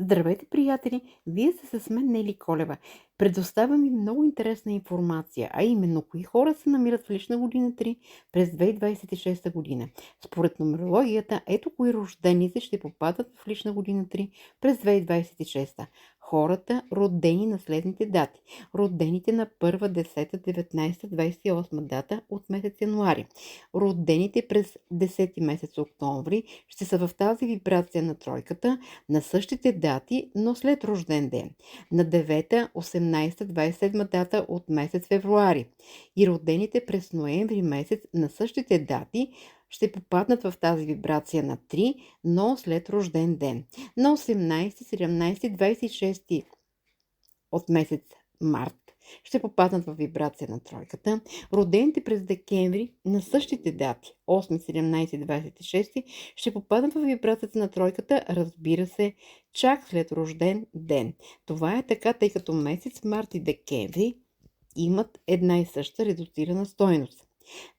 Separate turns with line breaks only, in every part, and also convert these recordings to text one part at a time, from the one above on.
Здравейте, приятели! Вие сте с мен Нели Колева. Предоставям ви много интересна информация, а именно кои хора се намират в лична година 3 през 2026 година. Според нумерологията, ето кои рожденици ще попадат в лична година 3 през 2026. Хората, родени на следните дати. Родените на 1, 10, 19, 28 дата от месец януари. Родените през 10 месец октомври ще са в тази вибрация на тройката, на същите дати, но след рожден ден. На 9, 18, 27 дата от месец февруари. И родените през ноември месец на същите дати ще попаднат в тази вибрация на 3, но след рожден ден. На 18, 17, 26 от месец март ще попаднат в вибрация на тройката. Родените през декември на същите дати 8, 17, 26 ще попаднат в вибрацията на тройката, разбира се, чак след рожден ден. Това е така, тъй като месец март и декември имат една и съща редуцирана стойност.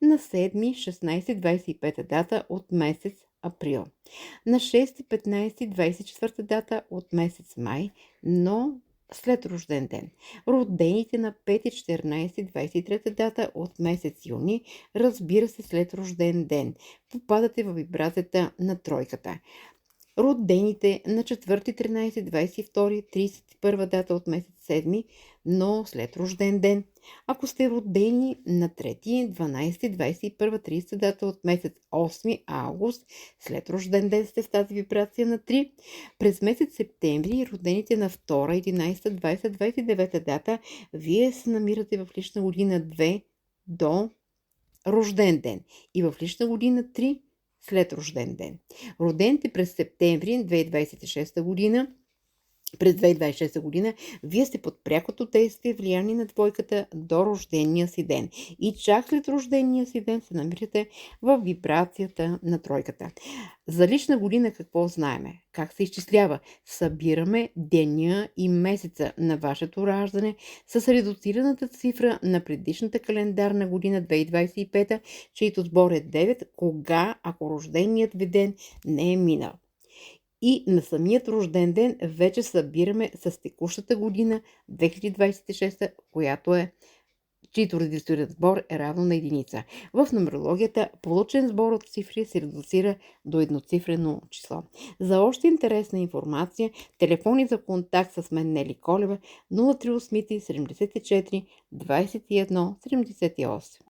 На 7, 16, 25 дата от месец април. На 6, 15, 24 дата от месец май, но след рожден ден. Родените на 5, 14, 23 дата от месец юни, разбира се, след рожден ден. Попадате във вибрацията на тройката. Родените на 4, 13, 22, 31 дата от месец 7, но след рожден ден. Ако сте родени на 3, 12, 21, 30 дата от месец 8 август, след рожден ден сте в тази вибрация на 3. През месец септември, родените на 2, 11, 20, 29 дата, вие се намирате в лична година 2 до рожден ден и в лична година 3 след рожден ден. Родените през септември 2026 година, през 2026 година, вие сте под прякото действие влияние на двойката до рождения си ден. И чак след рождения си ден се намирате в вибрацията на тройката. За лична година какво знаеме? Как се изчислява? Събираме деня и месеца на вашето раждане с редуцираната цифра на предишната календарна година 2025, чието сбор е 9, кога, ако рожденият ви ден не е минал. И на самият рожден ден вече събираме с текущата година 2026, чието редуциран сбор е равно на единица. В нумерологията получен сбор от цифри се редуцира до едноцифрено число. За още интересна информация, телефони за контакт с мен Нели Колева 038 74 21 78.